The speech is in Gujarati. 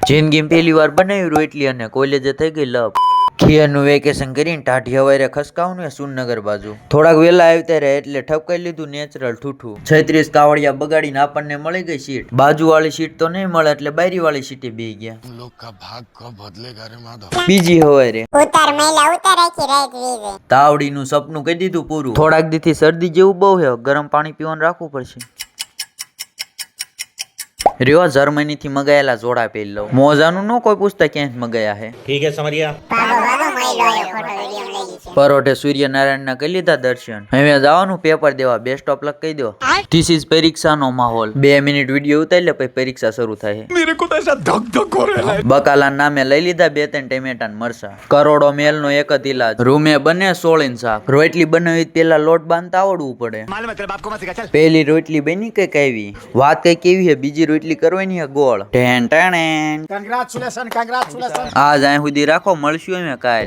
જિંદગીમાં પહેલી વાર બનાવી રોટલી અને કોલેજે થઈ ગઈ લપ. ખીયરનું વેકેશન કરીને ટાઢી હવારે ખસકાવું ને સુરનગર બાજુ થોડાક વેલા આવી ત્યારે એટલે ઠપકાઈ લીધું નેચરલ ઠૂઠું. 36 કાવડિયા બગાડીને આપણને મળી ગઈ સીટ. બાજુ વાળી સીટ તો નહીં મળે એટલે બારી વાળી સીટે બેહી ગયા. तुम लोग का भाग कब बदलेगा रे माधव। બીજી હવારે ઉતાર મહિલા ઉતાર આખી રાત વીવે. તાવડીનું સપનું કહી દીધું પૂરું. થોડાક દીથી શરદી જેવું બહુ હે, ગરમ પાણી પીવાનું રાખવું પડશે. રહ્યો જર્મની થી મગાયેલા જોડા પહેરી લઉં. મોજાનું ન કોઈ પૂછતા ક્યાંથી મગાયા હે. ठीक है समझ गया। ભાગો ભાગો મહિલો આયો ફોટો વિડિયો લઈ લીધો. પરોઠે સૂર્યનારાયણ ના કરી લીધા દર્શન. હવે જવાનું પેપર દેવા. બેસ્ટ ઓફ લક કહી દો. ધીસ ઇઝ પરીક્ષાનો માહોલ. 2 મિનિટ વિડીયો ઉતારી લે પછી પરીક્ષા શરૂ થાય. मेरे को तो ऐसा धक धक हो रहा है। બકાલા નામે લઈ લીધા 2-3 ટમેટા ને મરસા. કરોડો મેલ નો એક જ ઇલાજ. રૂમે બને 16 ઇંચ શાક. રોટલી બનાવી પેલા લોટ બાંધતા આવડવું પડે. मालूम है तेरे बाप को मत सिखा चल। પેલી રોટલી બની કઈક આવી. વાત કઈક એવી હે, બીજી રોટલી કરવાની હે ગોળ. Ten ten. Congratulation congratulation. આજ અહીં સુધી રાખો, મળશું અમે કાલ.